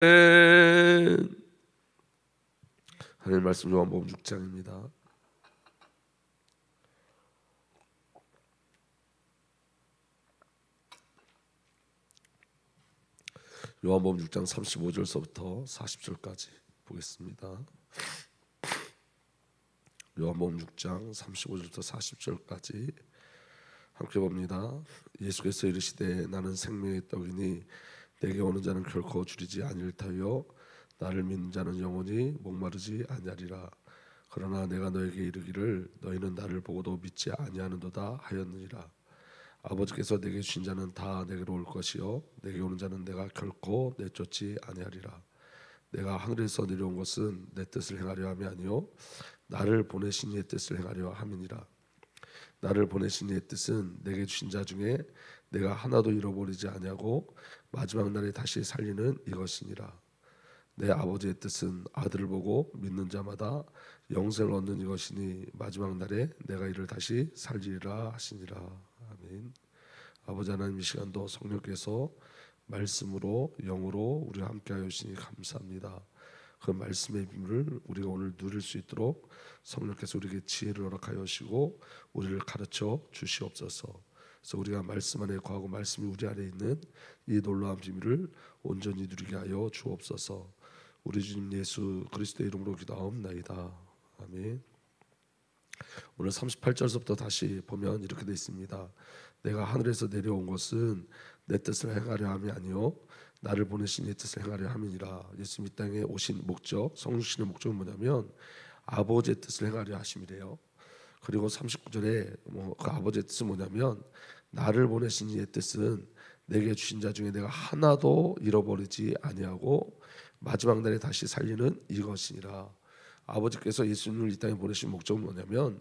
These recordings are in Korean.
하나님 말씀 요한복음 6장입니다. 요한복음 6장 35절서부터 40절까지 보겠습니다. 요한복음 6장 35절부터 40절까지 함께 봅니다. 예수께서 이르시되 나는 생명의 떡이니 내게 오는 자는 결코 줄이지 아니할 터요 나를 믿는 자는 영원히 목마르지 아니하리라. 그러나 내가 너에게 이르기를 너희는 나를 보고도 믿지 아니하는도다 하였느니라. 아버지께서 내게 주신 자는 다 내게로 올 것이요 내게 오는 자는 내가 결코 내쫓지 아니하리라. 내가 하늘에서 내려온 것은 내 뜻을 행하려 함이 아니요 나를 보내신 이의 뜻을 행하려 함이니라. 나를 보내신 이의 뜻은 내게 주신 자 중에 내가 하나도 잃어버리지 아니하고 마지막 날에 다시 살리는 이것이니라. 내 아버지의 뜻은 아들을 보고 믿는 자마다 영생을 얻는 이것이니 마지막 날에 내가 이를 다시 살리리라 하시니라. 아멘. 아버지 하나님, 이 시간도 성령께서 말씀으로 영으로 우리와 함께하여 주시니 감사합니다. 그 말씀의 비밀을 우리가 오늘 누릴 수 있도록 성령께서 우리에게 지혜를 허락하여 주시고 우리를 가르쳐 주시옵소서. 그래서 우리가 말씀 안에 거하고 말씀이 우리 안에 있는 이 놀라운 비밀을 온전히 누리게 하여 주옵소서. 우리 주님 예수 그리스도의 이름으로 기도하옵나이다. 아멘. 오늘 38절부터 다시 보면 이렇게 되어 있습니다. 내가 하늘에서 내려온 것은 내 뜻을 행하려 함이 아니요 나를 보내신 이 뜻을 행하려 함이니라. 예수님 이 땅에 오신 목적, 성육신의 목적은 뭐냐면 아버지의 뜻을 행하려 하심이래요. 그리고 39절에 그 아버지의 뜻은 뭐냐면 나를 보내신 이의 뜻은 내게 주신 자 중에 내가 하나도 잃어버리지 아니하고 마지막 날에 다시 살리는 이것이니라. 아버지께서 예수님을 이 땅에 보내신 목적은 뭐냐면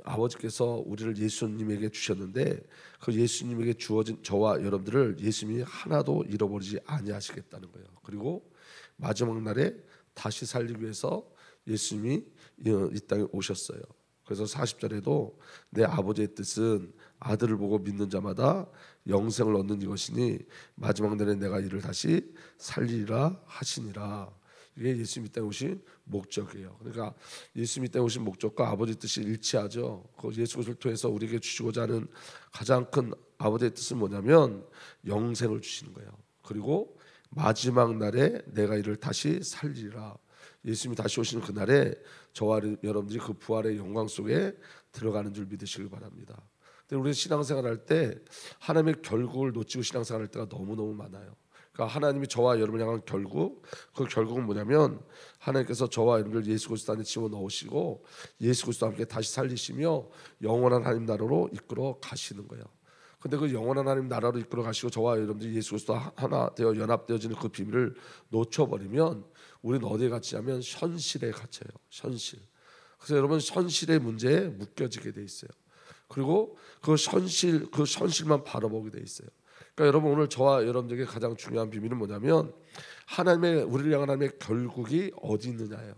아버지께서 우리를 예수님에게 주셨는데 그 예수님에게 주어진 저와 여러분들을 예수님이 하나도 잃어버리지 아니하시겠다는 거예요. 그리고 마지막 날에 다시 살리기 위해서 예수님이 이 땅에 오셨어요. 그래서 40절에도 내 아버지의 뜻은 아들을 보고 믿는 자마다 영생을 얻는 이것이니 마지막 날에 내가 이를 다시 살리리라 하시니라. 이게 예수님 이 땅에 오신 목적이에요. 그러니까 예수님 이 땅에 오신 목적과 아버지 뜻이 일치하죠. 그 예수 그리스도를 통해서 우리에게 주시고자 하는 가장 큰 아버지의 뜻은 뭐냐면 영생을 주시는 거예요. 그리고 마지막 날에 내가 이를 다시 살리리라. 예수님이 다시 오시는 그날에 저와 여러분들이 그 부활의 영광 속에 들어가는 줄 믿으시길 바랍니다. 근데 우리 신앙생활 할 때 하나님의 결국을 놓치고 신앙생활 할 때가 너무너무 많아요. 그러니까 하나님이 저와 여러분을 향한 결국, 그 결국은 뭐냐면 하나님께서 저와 여러분을 예수 그리스도 안에 집어넣으시고 예수 그리스도와 함께 다시 살리시며 영원한 하나님 나라로 이끌어 가시는 거예요. 근데 그 영원한 하나님 나라로 이끌어 가시고 저와 여러분들이 예수 그리스도와 하나 되어 연합되어지는 그 비밀을 놓쳐버리면 우리는 어디에 갇히냐면 현실에 갇혀요. 현실. 그래서 여러분 현실의 문제에 묶여지게 돼 있어요. 그리고 그 현실만 바라보게 돼 있어요. 그러니까 여러분 오늘 저와 여러분들에게 가장 중요한 비밀은 뭐냐면 하나님의 우리를 향한 하나님의 결국이 어디 있느냐예요.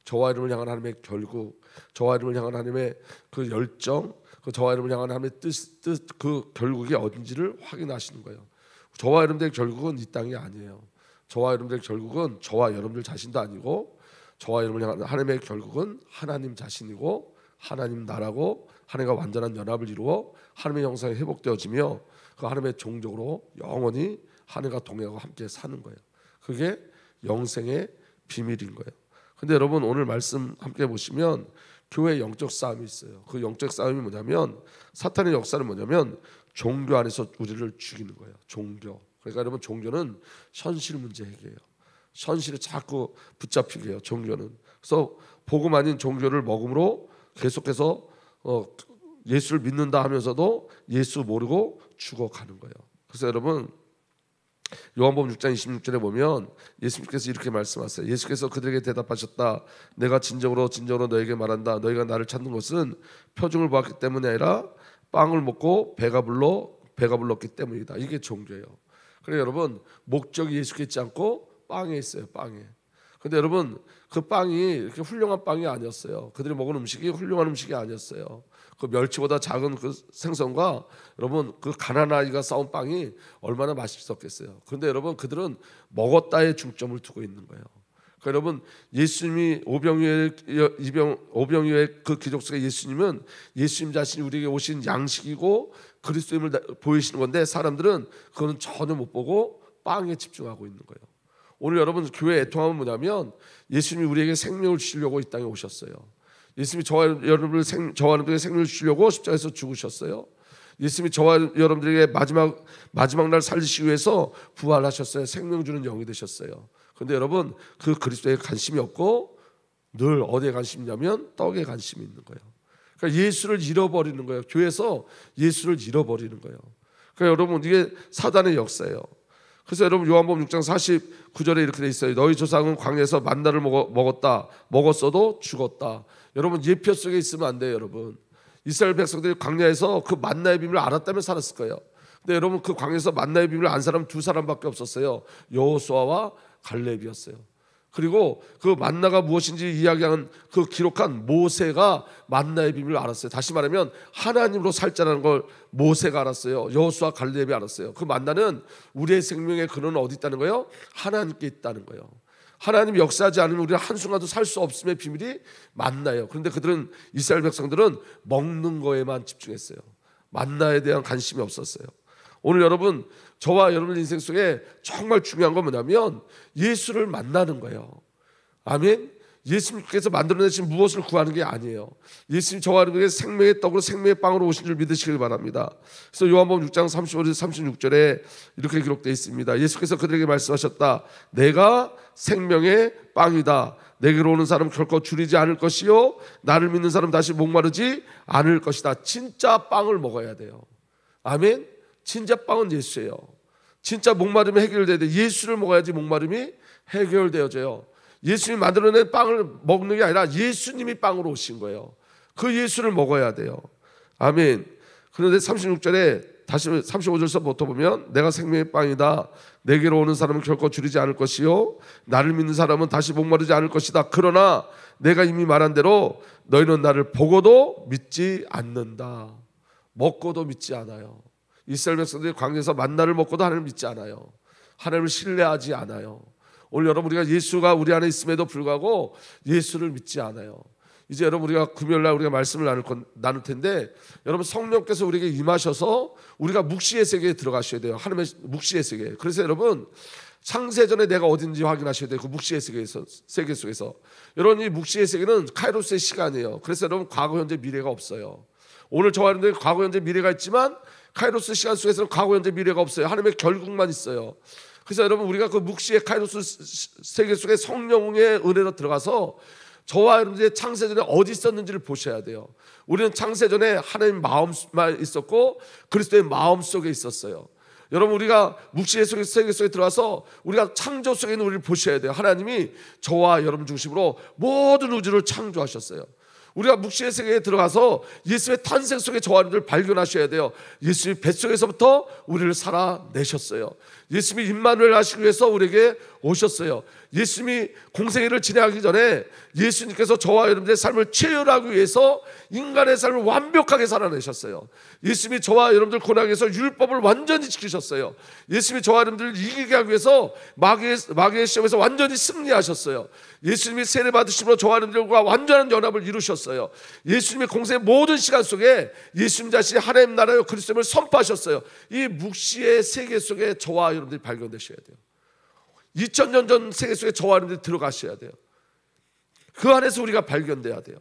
저와 여러분을 향한 하나님의 결국, 저와 여러분을 향한 하나님의 그 열정, 그 저와 여러분을 향한 하나님의 뜻 그 결국이 어딘지를 확인하시는 거예요. 저와 여러분들의 결국은 이 땅이 아니에요. 저와 여러분들의 결국은 저와 여러분들 자신도 아니고 저와 여러분을 향한 하나님의 결국은 하나님 자신이고 하나님 나라고 하나님과 완전한 연합을 이루어 하나님의 형상이 회복되어지며 그 하나님의 종족으로 영원히 하나님과 동행하고 함께 사는 거예요. 그게 영생의 비밀인 거예요. 근데 여러분 오늘 말씀 함께 보시면 교회의 영적 싸움이 있어요. 그 영적 싸움이 뭐냐면 사탄의 역사는 뭐냐면 종교 안에서 우리를 죽이는 거예요. 종교. 그러니까 여러분 종교는 현실 문제 해결해요. 현실에 자꾸 붙잡히게 해요. 종교는. 그래서 복음 아닌 종교를 먹음으로 계속해서 예수를 믿는다 하면서도 예수 모르고 죽어가는 거예요. 그래서 여러분 요한복음 6장 26절에 보면 예수님께서 이렇게 말씀하세요. 예수께서 그들에게 대답하셨다. 내가 진정으로 너에게 말한다. 너희가 나를 찾는 것은 표징을 보았기 때문이 아니라 빵을 먹고 배가 불렀기 때문이다. 이게 종교예요. 그래 여러분 목적이 예수께 있지 않고 빵에 있어요. 빵에. 근데 여러분 그 빵이 이렇게 훌륭한 빵이 아니었어요. 그들이 먹은 음식이 훌륭한 음식이 아니었어요. 그 멸치보다 작은 그 생선과 여러분 그 가난 아이가 싸운 빵이 얼마나 맛있었겠어요. 그런데 여러분 그들은 먹었다에 중점을 두고 있는 거예요. 그러니까 여러분 예수님이 오병이어의 그 기적 속에 예수님은 예수님 자신이 우리에게 오신 양식이고 그리스도임을 보이시는 건데 사람들은 그거는 전혀 못 보고 빵에 집중하고 있는 거예요. 오늘 여러분 교회 애통함은 뭐냐면 예수님이 우리에게 생명을 주시려고 이 땅에 오셨어요. 예수님이 저와 여러분에게 생명을 주시려고 십자가에서 죽으셨어요. 예수님이 저와 여러분들에게 마지막 날 살리시기 위해서 부활하셨어요. 생명 주는 영이 되셨어요. 그런데 여러분 그 그리스도에 관심이 없고 늘 어디에 관심이 있냐면 떡에 관심이 있는 거예요. 그러니까 예수를 잃어버리는 거예요. 교회에서 예수를 잃어버리는 거예요. 그러니까 여러분 이게 사단의 역사예요. 그래서 여러분 요한복음 6장 49절에 이렇게 돼 있어요. 너희 조상은 광야에서 만나를 먹었어도 죽었다. 여러분 예표 속에 있으면 안 돼요. 여러분 이스라엘 백성들이 광야에서 그 만나의 비밀을 알았다면 살았을 거예요. 근데 여러분 그 광야에서 만나의 비밀을 안 사람 두 사람밖에 없었어요. 여호수아와 갈렙이었어요. 그리고 그 만나가 무엇인지 이야기하는 그 기록한 모세가 만나의 비밀을 알았어요. 다시 말하면 하나님으로 살자라는 걸 모세가 알았어요. 여호수아 갈렙이 알았어요. 그 만나는 우리의 생명의 근원은 어디 있다는 거예요? 하나님께 있다는 거예요. 하나님이 역사하지 않으면 우리는 한순간도 살 수 없음의 비밀이 만나요. 그런데 그들은 이스라엘 백성들은 먹는 거에만 집중했어요. 만나에 대한 관심이 없었어요. 오늘 여러분 저와 여러분 인생 속에 정말 중요한 건 뭐냐면 예수를 만나는 거예요. 아멘. 예수님께서 만들어내신 무엇을 구하는 게 아니에요. 예수님 저와 여러분에게 생명의 떡으로 생명의 빵으로 오신 줄 믿으시길 바랍니다. 그래서 요한복음 6장 35절 36절에 이렇게 기록되어 있습니다. 예수께서 그들에게 말씀하셨다. 내가 생명의 빵이다. 내게로 오는 사람은 결코 줄이지 않을 것이요 나를 믿는 사람은 다시 목마르지 않을 것이다. 진짜 빵을 먹어야 돼요. 아멘. 진짜 빵은 예수예요. 진짜 목마름이 해결돼야 돼. 예수를 먹어야지 목마름이 해결되어져요. 예수님이 만들어낸 빵을 먹는 게 아니라 예수님이 빵으로 오신 거예요. 그 예수를 먹어야 돼요. 아멘. 그런데 36절에 다시 35절서부터 보면 내가 생명의 빵이다. 내게로 오는 사람은 결코 줄이지 않을 것이요 나를 믿는 사람은 다시 목마르지 않을 것이다. 그러나 내가 이미 말한 대로 너희는 나를 보고도 믿지 않는다. 먹고도 믿지 않아요. 이스라엘 백성들이 광야에서 만나를 먹고도 하나님을 믿지 않아요. 하나님을 신뢰하지 않아요. 오늘 여러분 우리가 예수가 우리 안에 있음에도 불구하고 예수를 믿지 않아요. 이제 여러분 우리가 금요일날 우리가 말씀을 나눌 텐데 여러분 성령께서 우리에게 임하셔서 우리가 묵시의 세계에 들어가셔야 돼요. 하나님의 묵시의 세계. 그래서 여러분 창세전에 내가 어딘지 확인하셔야 돼요. 그 묵시의 세계 속에서 여러분 이 묵시의 세계는 카이로스의 시간이에요. 그래서 여러분 과거 현재 미래가 없어요. 오늘 저와 여러분들 과거 현재 미래가 있지만 카이로스 시간 속에서는 과거 현재 미래가 없어요. 하나님의 결국만 있어요. 그래서 여러분 우리가 그 묵시의 카이로스 세계 속에 성령의 은혜로 들어가서 저와 여러분들의 창세전에 어디 있었는지를 보셔야 돼요. 우리는 창세전에 하나님 마음만 있었고 그리스도의 마음 속에 있었어요. 여러분 우리가 묵시의 세계 속에 들어가서 우리가 창조 속에 있는 우리를 보셔야 돼요. 하나님이 저와 여러분 중심으로 모든 우주를 창조하셨어요. 우리가 묵시의 세계에 들어가서 예수의 탄생 속에 저와 여러분들 발견하셔야 돼요. 예수님이 뱃속에서부터 우리를 살아내셨어요. 예수님이 임마누엘 하시기 위해서 우리에게 오셨어요. 예수님이 공생애를 진행하기 전에 예수님께서 저와 여러분들의 삶을 체휼하기 위해서 인간의 삶을 완벽하게 살아내셨어요. 예수님이 저와 여러분들 고난하기 위해서 율법을 완전히 지키셨어요. 예수님이 저와 여러분들을 이기게 하기 위해서 마귀의 시험에서 완전히 승리하셨어요. 예수님이 세례 받으심으로 저와 여러분들과 완전한 연합을 이루셨어요. 예수님의 공생의 모든 시간 속에 예수님 자신이 하나님 나라의 그리스도를 선포하셨어요. 이 묵시의 세계 속에 저와 여러분들이 발견되셔야 돼요. 2000년 전 세계 속에 저와 여러분들이 들어가셔야 돼요. 그 안에서 우리가 발견돼야 돼요.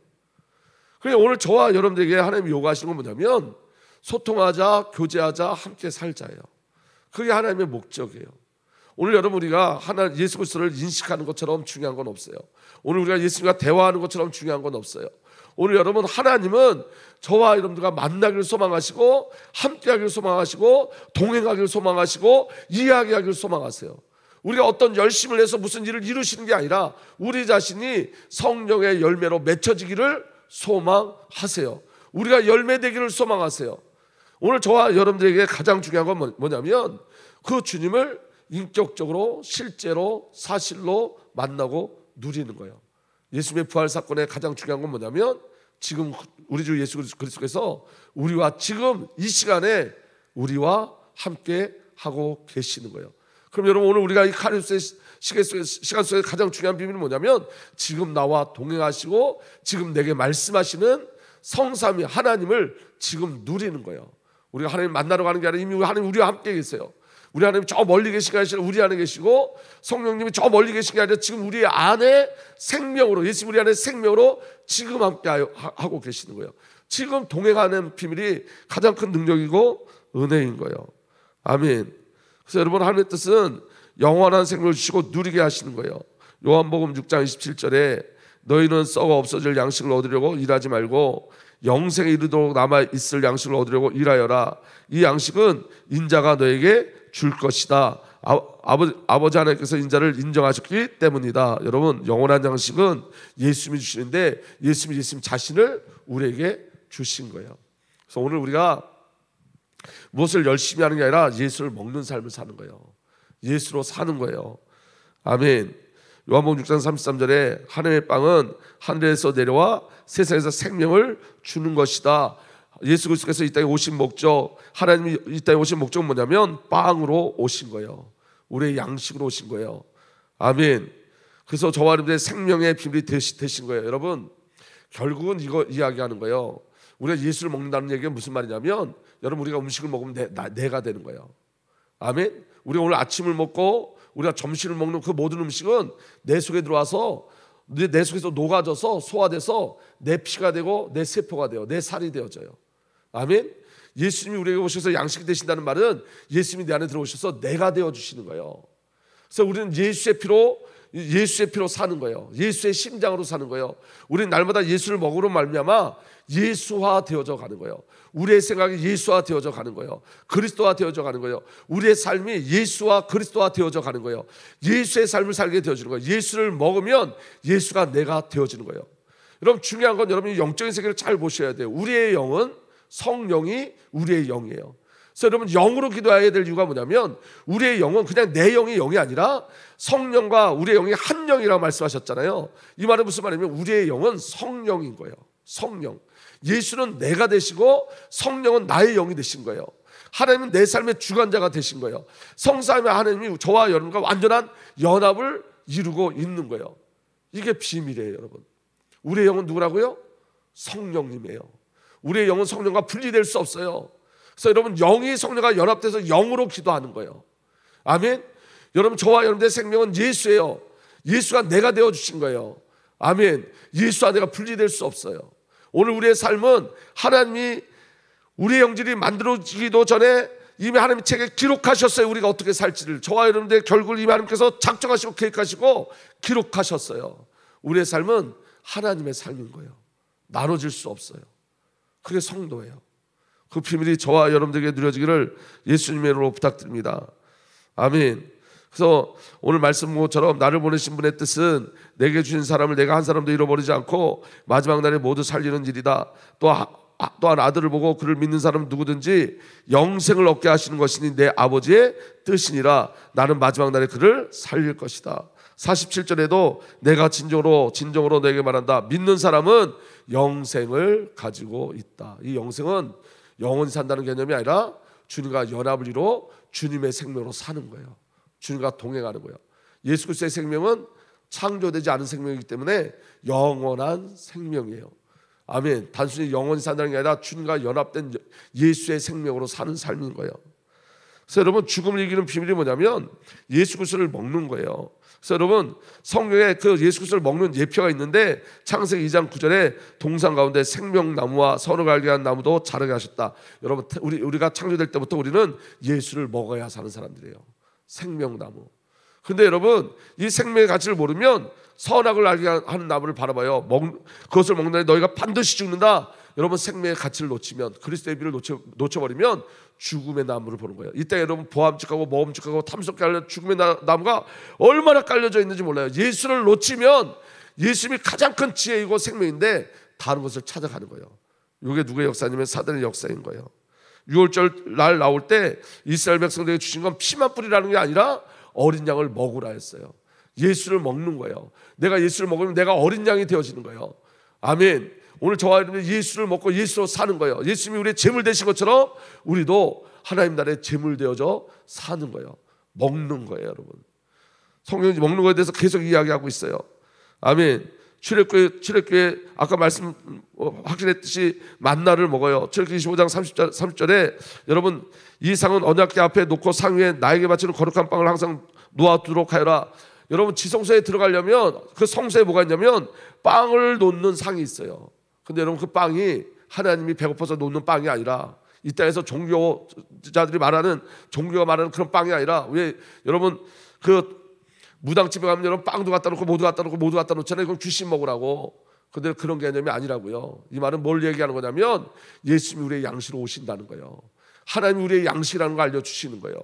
그래서 오늘 저와 여러분들에게 하나님이 요구하시는 건 뭐냐면 소통하자, 교제하자, 함께 살자예요. 그게 하나님의 목적이에요. 오늘 여러분 우리가 예수 그리스도를 인식하는 것처럼 중요한 건 없어요. 오늘 우리가 예수님과 대화하는 것처럼 중요한 건 없어요. 오늘 여러분 하나님은 저와 여러분들과 만나기를 소망하시고 함께하기를 소망하시고 동행하기를 소망하시고 이야기하기를 소망하세요. 우리가 어떤 열심을 해서 무슨 일을 이루시는 게 아니라 우리 자신이 성령의 열매로 맺혀지기를 소망하세요. 우리가 열매되기를 소망하세요. 오늘 저와 여러분들에게 가장 중요한 건 뭐냐면 그 주님을 인격적으로 실제로 사실로 만나고 누리는 거예요. 예수님의 부활 사건의 가장 중요한 건 뭐냐면 지금 우리 주 예수 그리스도께서 우리와 지금 이 시간에 우리와 함께 하고 계시는 거예요. 그럼 여러분, 오늘 우리가 이 카리스의 시간 속에 가장 중요한 비밀은 뭐냐면 지금 나와 동행하시고 지금 내게 말씀하시는 성삼위 하나님을 지금 누리는 거예요. 우리가 하나님 만나러 가는 게 아니라 이미 하나님 우리와 함께 계세요. 우리 하나님 저 멀리 계신 게 아니라 우리 안에 계시고, 성령님이 저 멀리 계신 게 아니라 지금 우리 안에 생명으로, 예수 우리 안에 생명으로 지금 함께 하고 계시는 거예요. 지금 동행하는 비밀이 가장 큰 능력이고 은혜인 거예요. 아멘. 그래서 여러분, 하나님의 뜻은 영원한 생명을 주시고 누리게 하시는 거예요. 요한복음 6장 27절에 너희는 썩어 없어질 양식을 얻으려고 일하지 말고 영생에 이르도록 남아있을 양식을 얻으려고 일하여라. 이 양식은 인자가 너에게 줄 것이다. 아버지 하나님께서 인자를 인정하셨기 때문이다. 여러분, 영원한 양식은 예수님이 주시는데 예수님 자신을 우리에게 주신 거예요. 그래서 오늘 우리가 무엇을 열심히 하는 게 아니라 예수를 먹는 삶을 사는 거예요. 예수로 사는 거예요. 아멘. 요한복음 6장 33절에 하늘의 빵은 하늘에서 내려와 세상에서 생명을 주는 것이다. 예수 그리스도께서 이 땅에 오신 목적, 하나님이 이 땅에 오신 목적은 뭐냐면 빵으로 오신 거예요. 우리의 양식으로 오신 거예요. 아멘. 그래서 저와 여러분들의 생명의 비밀이 되신 거예요. 여러분, 결국은 이거 이야기하는 거예요. 우리가 예수를 먹는다는 얘기가 무슨 말이냐면, 여러분, 우리가 음식을 먹으면 내가 되는 거예요. 아멘. 우리가 오늘 아침을 먹고 우리가 점심을 먹는 그 모든 음식은 내 속에 들어와서 내 속에서 녹아져서 소화돼서 내 피가 되고 내 세포가 되어 내 살이 되어져요. 아멘. 예수님이 우리에게 오셔서 양식이 되신다는 말은 예수님이 내 안에 들어오셔서 내가 되어주시는 거예요. 그래서 우리는 예수의 피로 사는 거예요. 예수의 심장으로 사는 거예요. 우리는 날마다 예수를 먹으로 말미암아 예수화 되어져 가는 거예요. 우리의 생각이 예수화 되어져 가는 거예요. 그리스도화 되어져 가는 거예요. 우리의 삶이 예수와 그리스도화 되어져 가는 거예요. 예수의 삶을 살게 되어지는 거예요. 예수를 먹으면 예수가 내가 되어지는 거예요. 여러분, 중요한 건 여러분이 영적인 세계를 잘 보셔야 돼요. 우리의 영은 성령이 우리의 영이에요. 그래서 여러분, 영으로 기도해야 될 이유가 뭐냐면 우리의 영은 그냥 내 영이 영이 아니라 성령과 우리의 영이 한 영이라고 말씀하셨잖아요. 이 말은 무슨 말이냐면 우리의 영은 성령인 거예요. 성령. 예수는 내가 되시고 성령은 나의 영이 되신 거예요. 하나님은 내 삶의 주관자가 되신 거예요. 성삼위 하나님이 저와 여러분과 완전한 연합을 이루고 있는 거예요. 이게 비밀이에요, 여러분. 우리의 영은 누구라고요? 성령님이에요. 우리의 영은 성령과 분리될 수 없어요. 그래서 여러분, 영이 성령과 연합돼서 영으로 기도하는 거예요. 아멘. 여러분, 저와 여러분의 생명은 예수예요. 예수가 내가 되어주신 거예요. 아멘. 예수와 내가 분리될 수 없어요. 오늘 우리의 삶은 하나님이 우리의 영질이 만들어지기도 전에 이미 하나님의 책에 기록하셨어요. 우리가 어떻게 살지를. 저와 여러분들의 결국을 이미 하나님께서 작정하시고 계획하시고 기록하셨어요. 우리의 삶은 하나님의 삶인 거예요. 나눠질 수 없어요. 그게 성도예요. 그 비밀이 저와 여러분들에게 누려지기를 예수님의 이름으로 부탁드립니다. 아멘. 그래서 오늘 말씀처럼 나를 보내신 분의 뜻은 내게 주신 사람을 내가 한 사람도 잃어버리지 않고 마지막 날에 모두 살리는 일이다. 또한 아들을 보고 그를 믿는 사람 누구든지 영생을 얻게 하시는 것이니 내 아버지의 뜻이니라. 나는 마지막 날에 그를 살릴 것이다. 47절에도 내가 진정으로 내게 말한다. 믿는 사람은 영생을 가지고 있다. 이 영생은 영원히 산다는 개념이 아니라 주님과 연합을 이루어 주님의 생명으로 사는 거예요. 주님과 동행하는 거예요. 예수 그리스도의 생명은 창조되지 않은 생명이기 때문에 영원한 생명이에요. 아멘. 단순히 영원히 산다는 게 아니라 주님과 연합된 예수의 생명으로 사는 삶인 거예요. 그래서 여러분, 죽음을 이기는 비밀이 뭐냐면 예수 그리스도를 먹는 거예요. 그래서 여러분, 성경에 그 예수 그리스도를 먹는 예표가 있는데 창세기 2장 9절에 동산 가운데 생명나무와 선을 알게 한 나무도 자라게 하셨다. 여러분, 우리가 창조될 때부터 우리는 예수를 먹어야 사는 사람들이에요. 생명나무. 근데 여러분, 이 생명의 가치를 모르면 선악을 알게 하는 나무를 바라봐요. 그것을 먹는 날에 너희가 반드시 죽는다. 여러분, 생명의 가치를 놓치면, 그리스도의 비를 놓쳐버리면 죽음의 나무를 보는 거예요. 이때 여러분, 보암직하고 모험직하고 탐스럽게 하는 죽음의 나무가 얼마나 깔려져 있는지 몰라요. 예수를 놓치면 예수님이 가장 큰 지혜이고 생명인데 다른 것을 찾아가는 거예요. 이게 누구의 역사냐면 사단의 역사인 거예요. 6월절 날 나올 때 이스라엘 백성들에게 주신 건 피만 뿌리라는 게 아니라 어린 양을 먹으라 했어요. 예수를 먹는 거예요. 내가 예수를 먹으면 내가 어린 양이 되어지는 거예요. 아멘. 오늘 저와 여러분이 예수를 먹고 예수로 사는 거예요. 예수님이 우리의 제물 되신 것처럼 우리도 하나님 나라의 제물 되어져 사는 거예요. 먹는 거예요, 여러분. 성경이 먹는 거에 대해서 계속 이야기하고 있어요. 아멘. 출애굽교회 아까 말씀 확신했듯이 만나를 먹어요. 출애굽기 25장 30절에 여러분 이 상은 언약궤 앞에 놓고 상 위에 나에게 바치는 거룩한 빵을 항상 놓아두도록 하여라. 여러분 지성소에 들어가려면 그 성소에 뭐가 있냐면 빵을 놓는 상이 있어요. 근데 여러분 그 빵이 하나님이 배고파서 놓는 빵이 아니라 이 땅에서 종교자들이 말하는 종교가 말하는 그런 빵이 아니라 왜 여러분 그 무당집에 가면 여러분 빵도 갖다 놓고 모두 갖다 놓고 모두 갖다 놓잖아요. 그럼 귀신 먹으라고. 근데 그런 개념이 아니라고요. 이 말은 뭘 얘기하는 거냐면 예수님이 우리의 양식으로 오신다는 거예요. 하나님이 우리의 양식이라는 걸 알려주시는 거예요.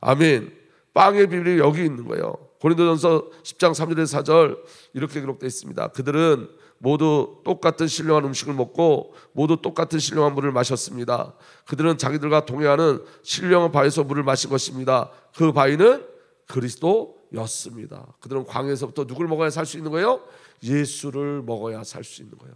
아멘. 빵의 비밀이 여기 있는 거예요. 고린도전서 10장 3절에서 4절 이렇게 기록되어 있습니다. 그들은 모두 똑같은 신령한 음식을 먹고 모두 똑같은 신령한 물을 마셨습니다. 그들은 자기들과 동행하는 신령한 바위에서 물을 마신 것입니다. 그 바위는 그리스도였습니다. 그들은 광야에서부터 누굴 먹어야 살 수 있는 거예요? 예수를 먹어야 살 수 있는 거예요.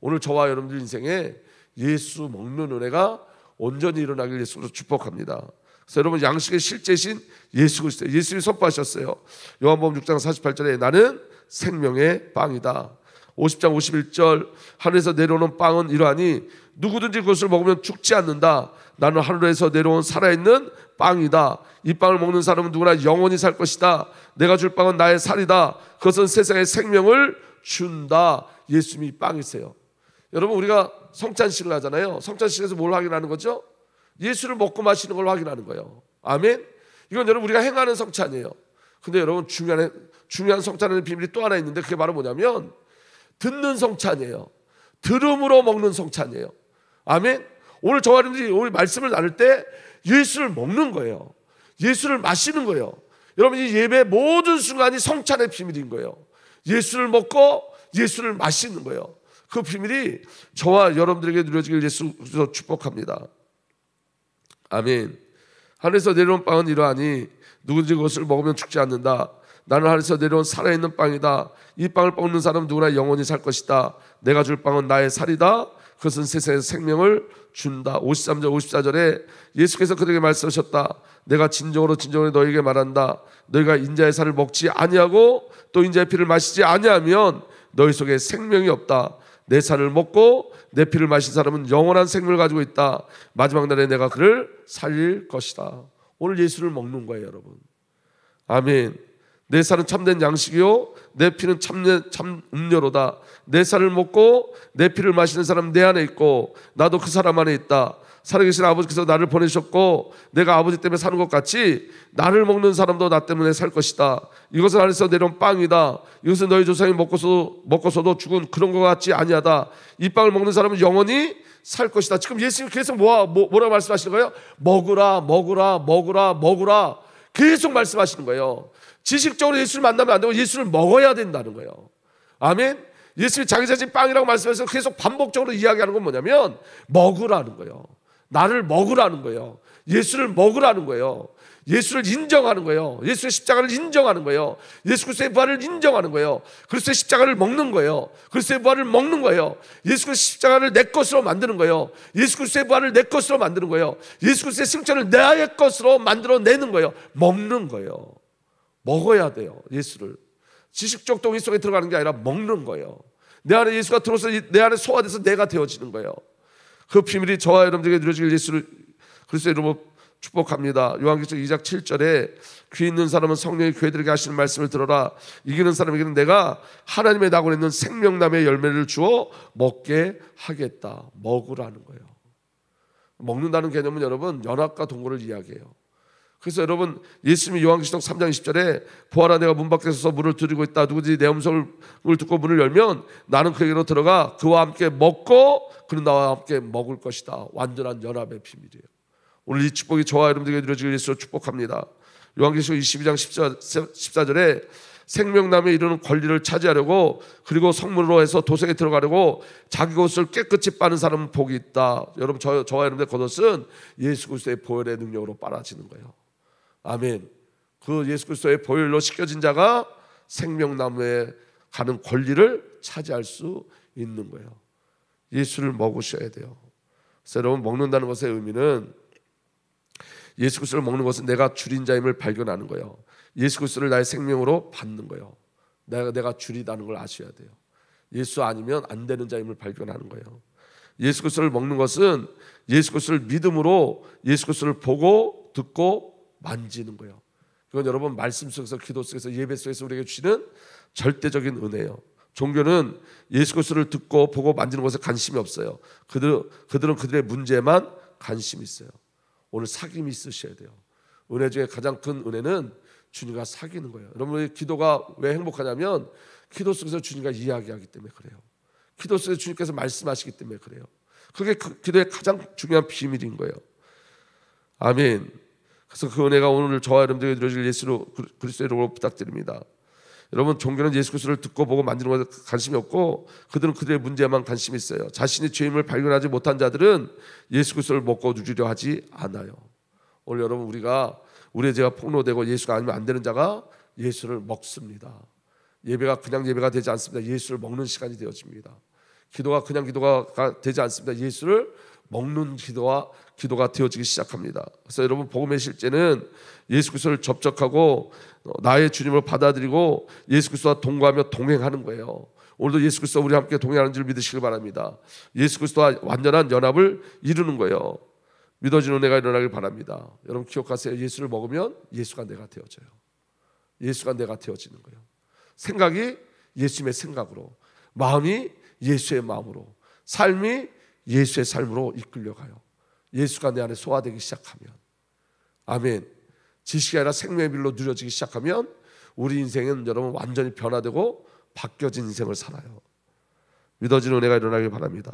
오늘 저와 여러분들 인생에 예수 먹는 은혜가 온전히 일어나길 예수로 축복합니다. 그래서 여러분 양식의 실제신 예수 그리스도, 예수님이 선포하셨어요. 요한복음 6장 48절에 나는 생명의 빵이다. 50장 51절 하늘에서 내려오는 빵은 이러하니 누구든지 그것을 먹으면 죽지 않는다. 나는 하늘에서 내려온 살아있는 빵이다. 이 빵을 먹는 사람은 누구나 영원히 살 것이다. 내가 줄 빵은 나의 살이다. 그것은 세상에 생명을 준다. 예수님이 빵이세요. 여러분 우리가 성찬식을 하잖아요. 성찬식에서 뭘 확인하는 거죠? 예수를 먹고 마시는 걸 확인하는 거예요. 아멘. 이건 여러분 우리가 행하는 성찬이에요. 근데 여러분 중요한 성찬의 비밀이 또 하나 있는데 그게 바로 뭐냐면 듣는 성찬이에요. 들음으로 먹는 성찬이에요. 아멘. 오늘 저와 여러분들이 오늘 말씀을 나눌 때 예수를 먹는 거예요. 예수를 마시는 거예요. 여러분 이 예배 모든 순간이 성찬의 비밀인 거예요. 예수를 먹고 예수를 마시는 거예요. 그 비밀이 저와 여러분들에게 누려지길 예수로 축복합니다. 아멘. 하늘에서 내려온 빵은 이러하니 누구든지 그것을 먹으면 죽지 않는다. 나는 하늘에서 내려온 살아있는 빵이다. 이 빵을 먹는 사람은 누구나 영원히 살 것이다. 내가 줄 빵은 나의 살이다. 그것은 세상에 생명을 준다. 53절 54절에 예수께서 그들에게 말씀하셨다. 내가 진정으로 너희에게 말한다. 너희가 인자의 살을 먹지 아니하고 또 인자의 피를 마시지 아니하면 너희 속에 생명이 없다. 내 살을 먹고 내 피를 마신 사람은 영원한 생명을 가지고 있다. 마지막 날에 내가 그를 살릴 것이다. 오늘 예수를 먹는 거예요, 여러분. 아멘. 내 살은 참된 양식이요 내 피는 참 음료로다. 내 살을 먹고 내 피를 마시는 사람은 내 안에 있고 나도 그 사람 안에 있다. 살아계신 아버지께서 나를 보내셨고 내가 아버지 때문에 사는 것 같이 나를 먹는 사람도 나 때문에 살 것이다. 이것은 하늘에서 내려온 빵이다. 이것은 너희 조상이 먹고서도 죽은 그런 것 같지 아니하다. 이 빵을 먹는 사람은 영원히 살 것이다. 지금 예수님 계속 뭐라고 말씀하시는 거예요? 먹으라 먹으라 먹으라 먹으라 계속 말씀하시는 거예요. 지식적으로 예수를 만나면 안 되고 예수를 먹어야 된다는 거예요. 아멘. 예수님이 자기 자신 빵이라고 말씀해서 계속 반복적으로 이야기하는 건 뭐냐면 먹으라는 거예요. 나를 먹으라는 거예요. 예수를 먹으라는 거예요. 예수를 인정하는 거예요. 예수의 십자가를 인정하는 거예요. 예수 그리스도의 부활을 인정하는 거예요. 그리스도의 십자가를 먹는 거예요. 그리스도의 부활을 먹는 거예요. 예수 그리스도의 십자가를 내 것으로 만드는 거예요. 예수 그리스도의 부활을 내 것으로 만드는 거예요. 예수 그리스도의 승천을 나의 것으로 만들어내는 거예요. 먹는 거예요. 먹어야 돼요. 예수를 지식적 동의 속에 들어가는 게 아니라 먹는 거예요. 내 안에 예수가 들어서 내 안에 소화돼서 내가 되어지는 거예요. 그 비밀이 저와 여러분들에게 누려지길 예수를 그리스도의 이름으로 축복합니다. 요한계시록 2장 7절에 귀 있는 사람은 성령이 교회들에게 하시는 말씀을 들어라. 이기는 사람에게는 내가 하나님의 낙원에 있는 생명나무의 열매를 주어 먹게 하겠다. 먹으라는 거예요. 먹는다는 개념은 여러분 연합과 동거를 이야기해요. 그래서 여러분 예수님이 요한계시록 3장 20절에 보아라 내가 문 밖에 서서 문을 두드리고 있다. 누구든지 내 음성을 듣고 문을 열면 나는 그에게로 들어가 그와 함께 먹고 그는 나와 함께 먹을 것이다. 완전한 연합의 비밀이에요. 오늘 이 축복이 저와 여러분들에게 누려지길 예수로 축복합니다. 요한계시록 22장 14절에 생명나무에 이르는 권리를 차지하려고 그리고 성문으로 해서 도성에 들어가려고 자기 옷을 깨끗이 빠는 사람은 복이 있다. 여러분 저와 여러분들의 겉옷은 예수 그리스도의 보혈의 능력으로 빨아지는 거예요. 아멘. 그 예수 그리스도의 보혈로 씻겨진 자가 생명나무에 가는 권리를 차지할 수 있는 거예요. 예수를 먹으셔야 돼요. 그래서 여러분, 먹는다는 것의 의미는 예수 그리스도를 먹는 것은 내가 줄인 자임을 발견하는 거예요. 예수 그리스도를 나의 생명으로 받는 거예요. 내가 줄이다는 걸 아셔야 돼요. 예수 아니면 안 되는 자임을 발견하는 거예요. 예수 그리스도를 먹는 것은 예수 그리스도를 믿음으로 예수 그리스도를 보고 듣고 만지는 거예요. 그건 여러분, 말씀 속에서, 기도 속에서, 예배 속에서 우리에게 주시는 절대적인 은혜예요. 종교는 예수 그리스도를 듣고 보고 만지는 것에 관심이 없어요. 그들은 그들의 문제만 관심이 있어요. 오늘 사귐이 있으셔야 돼요. 은혜 중에 가장 큰 은혜는 주님과 사귀는 거예요. 여러분, 기도가 왜 행복하냐면 기도 속에서 주님과 이야기하기 때문에 그래요. 기도 속에서 주님께서 말씀하시기 때문에 그래요. 그게 기도의 가장 중요한 비밀인 거예요. 아멘. 그래서 그 은혜가 오늘 저와 여러분들에게 이루어질 예수 그리스도의 이름으로 부탁드립니다. 여러분, 종교는 예수 그리스도를 듣고 보고 만지는 것에 관심이 없고 그들은 그들의 문제만 관심이 있어요. 자신이 죄임을 발견하지 못한 자들은 예수 그리스도를 먹고 누리려 하지 않아요. 오늘 여러분, 우리의 죄가 폭로되고 예수가 아니면 안 되는 자가 예수를 먹습니다. 예배가 그냥 예배가 되지 않습니다. 예수를 먹는 시간이 되어집니다. 기도가 그냥 기도가 되지 않습니다. 예수를 먹는 기도가 되어지기 시작합니다. 그래서 여러분, 복음의 실제는 예수 그리스도를 접촉하고 나의 주님을 받아들이고 예수 그리스도와 동거하며 동행하는 거예요. 오늘도 예수 그리스도와 우리 함께 동행하는 줄 믿으시길 바랍니다. 예수 그리스도와 완전한 연합을 이루는 거예요. 믿어지는 은혜가 일어나길 바랍니다. 여러분, 기억하세요. 예수를 먹으면 예수가 내가 되어져요. 예수가 내가 되어지는 거예요. 생각이 예수님의 생각으로, 마음이 예수의 마음으로, 삶이 예수의 삶으로 이끌려가요. 예수가 내 안에 소화되기 시작하면, 아멘. 지식이 아니라 생명의 빌로 누려지기 시작하면 우리 인생은 여러분 완전히 변화되고 바뀌어진 인생을 살아요. 믿어지는 은혜가 일어나길 바랍니다.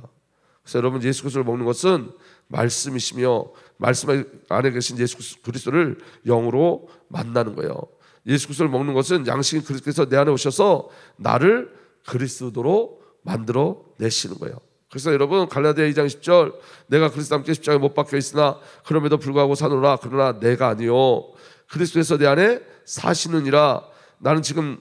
그래서 여러분, 예수 그리스도를 먹는 것은 말씀이시며 말씀 안에 계신 예수 그리스도를 영으로 만나는 거예요. 예수 그리스도를 먹는 것은 양식인 그리스도께서 내 안에 오셔서 나를 그리스도로 만들어 내시는 거예요. 그래서 여러분, 갈라디아 2장 10절, 내가 그리스도와 함께 십자가에 못 박혀 있으나 그럼에도 불구하고 사노라. 그러나 내가 아니요 그리스도께서 내 안에 사시느니라. 나는 지금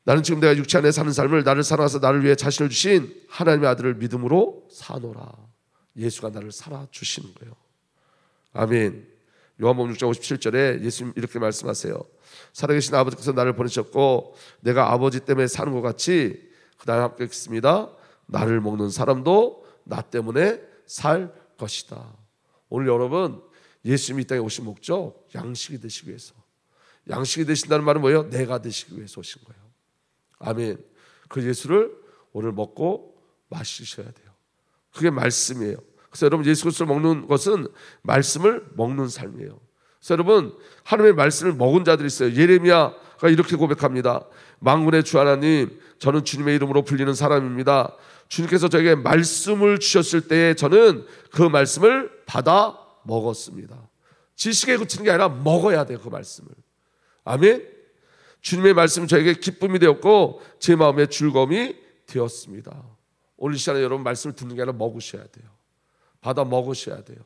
내가 육체 안에 사는 삶을 나를 사랑하사 나를 위해 자신을 주신 하나님의 아들을 믿음으로 사노라. 예수가 나를 살아주시는 거예요. 아멘. 요한복음 6장 57절에 예수님 이렇게 말씀하세요. 살아계신 아버지께서 나를 보내셨고 내가 아버지 때문에 사는 것 같이 그다음에 함께 읽습니다. 나를 먹는 사람도 나 때문에 살 것이다. 오늘 여러분, 예수님이 이 땅에 오신 목적, 양식이 되시기 위해서. 양식이 되신다는 말은 뭐예요? 내가 되시기 위해서 오신 거예요. 아멘. 그 예수를 오늘 먹고 마시셔야 돼요. 그게 말씀이에요. 그래서 여러분, 예수 그리스도를 먹는 것은 말씀을 먹는 삶이에요. 그래서 여러분, 하나님의 말씀을 먹은 자들이 있어요. 예레미야가 이렇게 고백합니다. 만군의 주 하나님, 저는 주님의 이름으로 불리는 사람입니다. 주님께서 저에게 말씀을 주셨을 때에 저는 그 말씀을 받아 먹었습니다. 지식에 그치는 게 아니라 먹어야 돼요. 그 말씀을. 아멘. 주님의 말씀은 저에게 기쁨이 되었고 제 마음의 즐거움이 되었습니다. 오늘 이 시간에 여러분, 말씀을 듣는 게 아니라 먹으셔야 돼요. 받아 먹으셔야 돼요.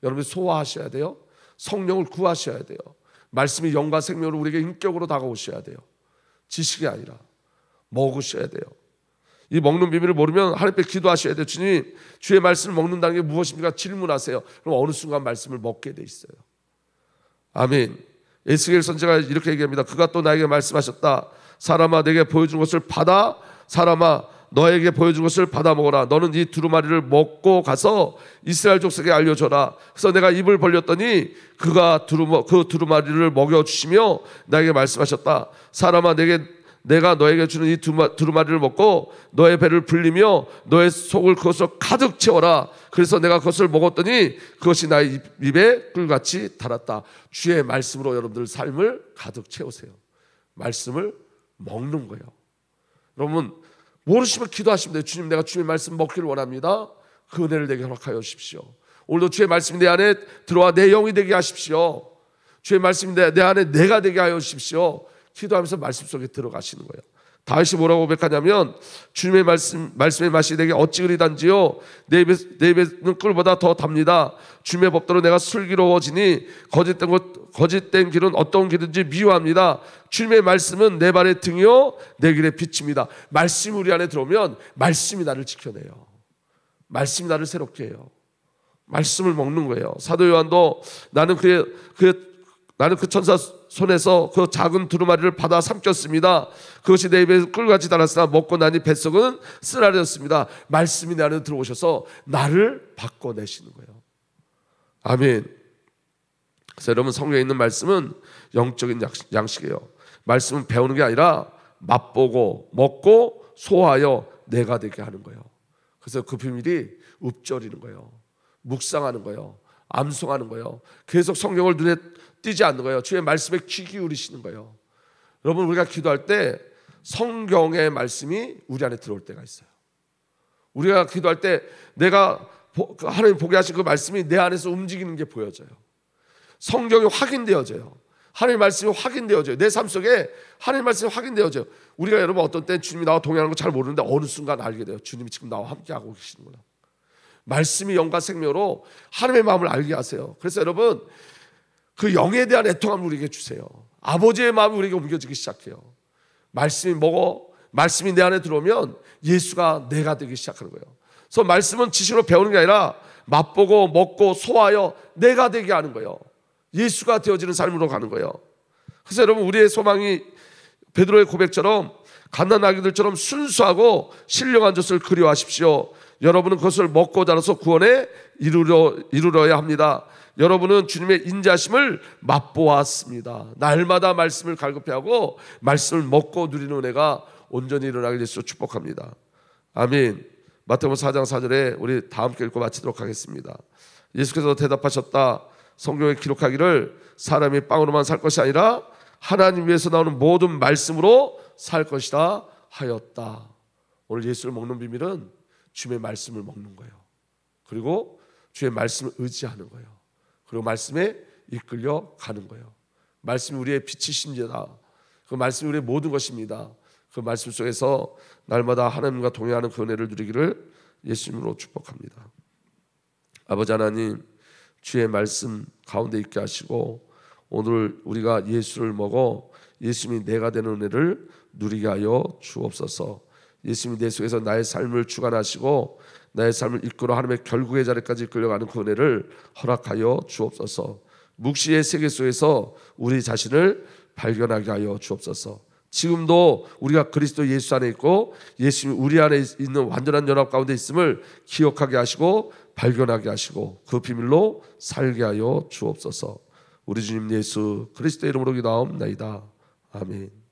여러분이 소화하셔야 돼요. 성령을 구하셔야 돼요. 말씀이 영과 생명으로 우리에게 인격으로 다가오셔야 돼요. 지식이 아니라 먹으셔야 돼요. 이 먹는 비밀을 모르면 하나님 앞에 기도하셔야 돼요. 주님, 주의 말씀을 먹는다는 게 무엇입니까? 질문하세요. 그럼 어느 순간 말씀을 먹게 돼 있어요. 아멘. 에스겔 선지자가 이렇게 얘기합니다. 그가 또 나에게 말씀하셨다. 사람아, 내게 보여준 것을 받아, 사람아, 너에게 보여준 것을 받아 먹어라. 너는 이 두루마리를 먹고 가서 이스라엘 족속에 알려줘라. 그래서 내가 입을 벌렸더니 그가 그 두루마리를 먹여주시며 나에게 말씀하셨다. 사람아, 내가 너에게 주는 이 두루마리를 먹고 너의 배를 불리며 너의 속을 그것으로 가득 채워라. 그래서 내가 그것을 먹었더니 그것이 나의 입에 꿀같이 달았다. 주의 말씀으로 여러분들 삶을 가득 채우세요. 말씀을 먹는 거예요. 여러분, 모르시면 기도하시면 돼요. 주님, 내가 주의 말씀 먹기를 원합니다. 그 은혜를 내게 허락하여 주십시오. 오늘도 주의 말씀이 내 안에 들어와 내 영이 되게 하십시오. 주의 말씀이 내 안에 내가 되게 하여 주십시오. 기도하면서 말씀 속에 들어가시는 거예요. 다윗이 뭐라고 고백하냐면 주님의 말씀의 맛이 내게 어찌 그리 단지요 내 입에는 꿀보다 더 답니다. 주님의 법대로 내가 슬기로워지니 거짓된 길은 어떤 길인지 미워합니다. 주님의 말씀은 내 발의 등이요 내 길의 빛입니다. 말씀이 우리 안에 들어오면 말씀이 나를 지켜내요. 말씀이 나를 새롭게 해요. 말씀을 먹는 거예요. 사도 요한도 나는 그 천사 손에서 그 작은 두루마리를 받아 삼켰습니다. 그것이 내 입에 꿀같이 달았으나 먹고 나니 뱃속은 쓰라렸습니다. 말씀이 내 안에 들어오셔서 나를 바꿔내시는 거예요. 아멘. 그래서 여러분, 성경에 있는 말씀은 영적인 양식이에요. 말씀은 배우는 게 아니라 맛보고 먹고 소화하여 내가 되게 하는 거예요. 그래서 그 비밀이 읊조리는 거예요. 묵상하는 거예요. 암송하는 거예요. 계속 성경을 눈에 띄지 않는 거예요. 주의 말씀에 귀 기울이시는 거예요. 여러분, 우리가 기도할 때 성경의 말씀이 우리 안에 들어올 때가 있어요. 우리가 기도할 때 내가 하나님 보게 하신 그 말씀이 내 안에서 움직이는 게 보여져요. 성경이 확인되어져요. 하나님 말씀이 확인되어져요. 내 삶 속에 하나님 말씀이 확인되어져요. 우리가 여러분 어떤 때 주님이 나와 동행하는 거 잘 모르는데 어느 순간 알게 돼요. 주님이 지금 나와 함께하고 계시는구나. 말씀이 영과 생명으로 하나님의 마음을 알게 하세요. 그래서 여러분, 그 영에 대한 애통함을 우리에게 주세요. 아버지의 마음이 우리에게 옮겨지기 시작해요. 말씀이 내 안에 들어오면 예수가 내가 되기 시작하는 거예요. 그래서 말씀은 지식으로 배우는 게 아니라 맛보고 먹고 소화하여 내가 되게 하는 거예요. 예수가 되어지는 삶으로 가는 거예요. 그래서 여러분, 우리의 소망이 베드로의 고백처럼 갓난아기들처럼 순수하고 신령한 젖을 그리워하십시오. 여러분은 그것을 먹고 자라서 구원에 이르러야 합니다. 여러분은 주님의 인자심을 맛보았습니다. 날마다 말씀을 갈급해하고 말씀을 먹고 누리는 은혜가 온전히 일어나게 되시고 축복합니다. 아멘. 마태복음 4장 4절에 우리 다 함께 읽고 마치도록 하겠습니다. 예수께서 대답하셨다. 성경에 기록하기를 사람이 빵으로만 살 것이 아니라 하나님 위에서 나오는 모든 말씀으로 살 것이다 하였다. 오늘 예수를 먹는 비밀은 주의 말씀을 먹는 거예요. 그리고 주의 말씀을 의지하는 거예요. 그리고 말씀에 이끌려 가는 거예요. 말씀이 우리의 빛이십니다. 그 말씀이 우리의 모든 것입니다. 그 말씀 속에서 날마다 하나님과 동행하는 그 은혜를 누리기를 예수님으로 축복합니다. 아버지 하나님, 주의 말씀 가운데 있게 하시고 오늘 우리가 예수를 먹어 예수님이 내가 되는 은혜를 누리게 하여 주옵소서. 예수님이 내 속에서 나의 삶을 주관하시고 나의 삶을 이끌어 하나님의 결국의 자리까지 끌려가는 그 은혜를 허락하여 주옵소서. 묵시의 세계 속에서 우리 자신을 발견하게 하여 주옵소서. 지금도 우리가 그리스도 예수 안에 있고 예수님이 우리 안에 있는 완전한 연합 가운데 있음을 기억하게 하시고 발견하게 하시고 그 비밀로 살게 하여 주옵소서. 우리 주님 예수 그리스도의 이름으로 기도하옵나이다. 아멘.